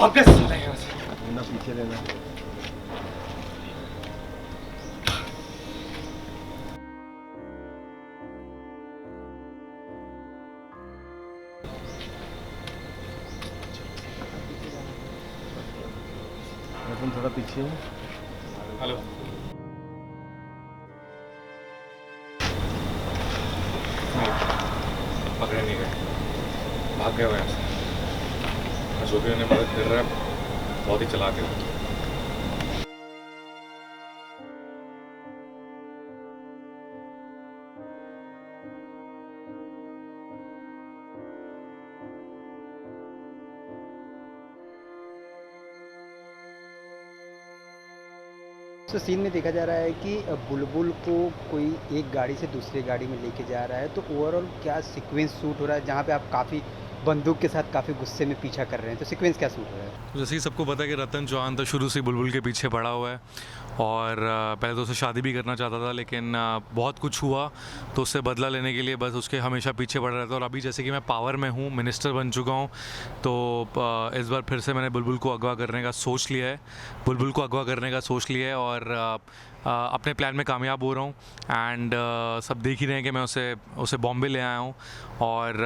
भाग गए साले यहाँ से। ना पीछे लेना। अपन थोड़ा पीछे। हेलो पकड़े नहीं गए, भाग गए वो यहाँ से। अशोक ने मदद कर रहा है, बहुत ही चलाक है। तो सीन में देखा जा रहा है कि बुलबुल को कोई एक गाड़ी से दूसरी गाड़ी में लेके जा रहा है, तो ओवरऑल क्या सीक्वेंस शूट हो रहा है जहाँ पे आप काफ़ी बंदूक के साथ काफ़ी गुस्से में पीछा कर रहे हैं, तो सीक्वेंस क्या शूट हो रहा है? तो जैसे ही सबको पता है कि रतन चौहान तो शुरू से बुलबुल के पीछे पड़ा हुआ है और पहले तो उसे शादी भी करना चाहता था, लेकिन बहुत कुछ हुआ तो उससे बदला लेने के लिए बस उसके हमेशा पीछे पड़ा रहता है। और अभी जैसे कि मैं पावर में हूँ, मिनिस्टर बन चुका हूँ, तो इस बार फिर से मैंने बुलबुल को अगवा करने का सोच लिया है, और अपने प्लान में कामयाब हो रहा हूँ। एंड सब देख ही रहे हैं कि मैं उसे बॉम्बे ले आया हूँ, और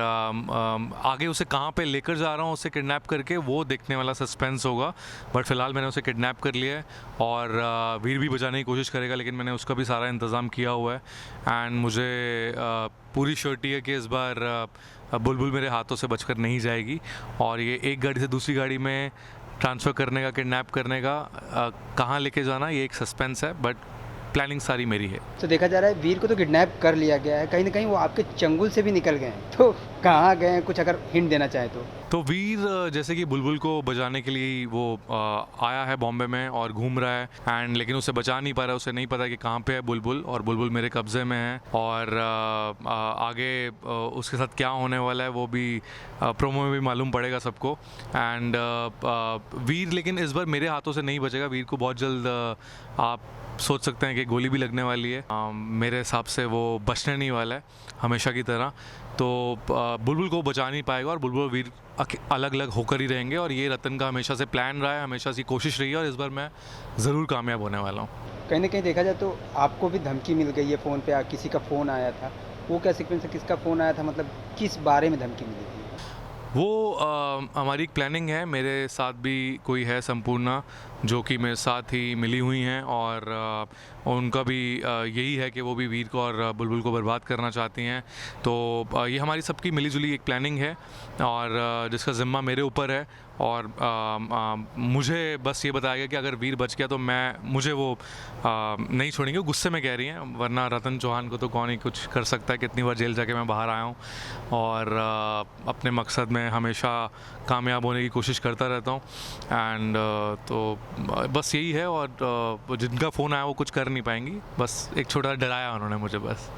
आगे उसे कहाँ पे लेकर जा रहा हूँ, उसे किडनैप करके, वो देखने वाला सस्पेंस होगा। बट फिलहाल मैंने उसे किडनैप कर लिया है, और वीर भी बचाने की कोशिश करेगा, लेकिन मैंने उसका भी सारा इंतज़ाम किया हुआ है। एंड मुझे पूरी श्योरिटी है कि इस बार बुलबुल मेरे हाथों से बचकर नहीं जाएगी, और ये एक गाड़ी से दूसरी गाड़ी में ट्रांसफ़र करने का, किडनैप करने का, कहाँ लेके जाना, ये एक सस्पेंस है, बट प्लानिंग सारी मेरी है। तो देखा जा रहा है वीर को तो किडनैप कर लिया गया है, कहीं ना कहीं वो आपके चंगुल से भी निकल गए हैं, तो कहाँ गए हैं, कुछ अगर हिंट देना चाहे तो वीर जैसे कि बुलबुल को बचाने के लिए वो आया है बॉम्बे में और घूम रहा है, एंड लेकिन उसे बचा नहीं पा रहा है। उसे नहीं पता कि कहाँ पे है बुलबुल, और बुलबुल मेरे कब्ज़े में है, और आगे उसके साथ क्या होने वाला है वो भी प्रोमो में भी मालूम पड़ेगा सबको। एंड वीर लेकिन इस बार मेरे हाथों से नहीं बचेगा। वीर को बहुत जल्द आप सोच सकते हैं कि गोली भी लगने वाली है। मेरे हिसाब से वो बचने नहीं वाला है हमेशा की तरह, तो बुलबुल को बचा नहीं पाएगा, और बुलबुल और वीर अलग अलग होकर ही रहेंगे। और ये रतन का हमेशा से प्लान रहा है, हमेशा से कोशिश रही है, और इस बार मैं ज़रूर कामयाब होने वाला हूँ। कहीं ना कहीं देखा जाए तो आपको भी धमकी मिल गई है, फ़ोन पे किसी का फ़ोन आया था, वो क्या सीक्वेंस है, किसका फ़ोन आया था, मतलब किस बारे में धमकी मिली थी? वो हमारी एक प्लानिंग है, मेरे साथ भी कोई है संपूर्णा जो कि मेरे साथ ही मिली हुई हैं, और उनका भी यही है कि वो भी वीर को और बुलबुल को बर्बाद करना चाहती हैं। तो ये हमारी सबकी मिलीजुली एक प्लानिंग है, और जिसका ज़िम्मा मेरे ऊपर है। और मुझे बस ये बताया गया कि अगर वीर बच गया तो मुझे वो नहीं छोड़ेंगे। गुस्से में कह रही हैं, वरना रतन चौहान को तो कौन ही कुछ कर सकता है। कितनी बार जेल जाके मैं बाहर आया हूँ, और अपने मकसद में हमेशा कामयाब होने की कोशिश करता रहता हूँ। एंड तो बस यही है, और जिनका फ़ोन आया वो कुछ कर नहीं पाएंगी, बस एक छोटा डराया उन्होंने मुझे बस।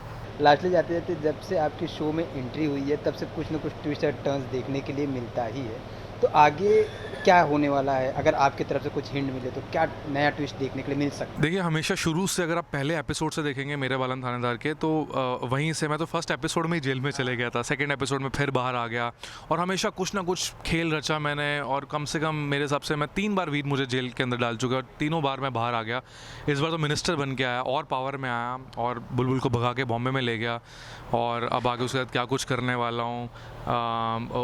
लास्टली जाते जाते जब से आपकी शो में एंट्री हुई है तब से कुछ ना कुछ ट्विस्ट और टर्न्स देखने के लिए मिलता ही है, तो आगे क्या होने वाला है? अगर आपकी तरफ से कुछ हिंट मिले तो क्या नया ट्विस्ट देखने के लिए मिल सकता है? देखिए, हमेशा शुरू से अगर आप पहले एपिसोड से देखेंगे मेरे वालन थानेदार के, तो वहीं से मैं तो फर्स्ट एपिसोड में ही जेल में चले गया था, सेकंड एपिसोड में फिर बाहर आ गया, और हमेशा कुछ ना कुछ खेल रचा मैंने, और कम से कम मेरे हिसाब से मैं 3 बार वीर मुझे जेल के अंदर डाल चुका, और तीनों बार मैं बाहर आ गया। इस बार तो मिनिस्टर बन के आया और पावर में आया, और बुलबुल को भगा के बॉम्बे में ले गया, और अब आगे उसके साथ क्या कुछ करने वाला हूँ,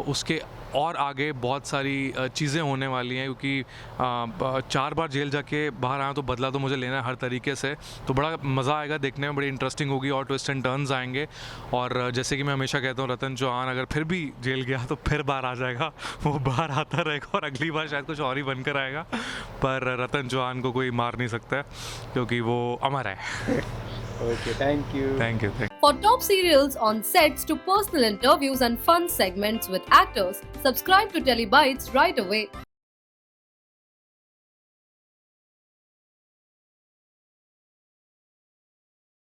उसके और आगे बहुत सारी चीज़ें होने वाली हैं, क्योंकि 4 बार जेल जाके बाहर आया तो बदला तो मुझे लेना है हर तरीके से। तो बड़ा मज़ा आएगा देखने में, बड़ी इंटरेस्टिंग होगी, और ट्विस्ट एंड टर्न्स आएंगे। और जैसे कि मैं हमेशा कहता हूँ, रतन चौहान अगर फिर भी जेल गया तो फिर बाहर आ जाएगा, वो बाहर आता रहेगा, और अगली बार शायद कुछ और ही बनकर आएगा। पर रतन चौहान को कोई मार नहीं सकता है, क्योंकि वो अमर है। Okay, thank you. Thank you. For top serials on sets to personal interviews and fun segments with actors, subscribe to Telebytes right away.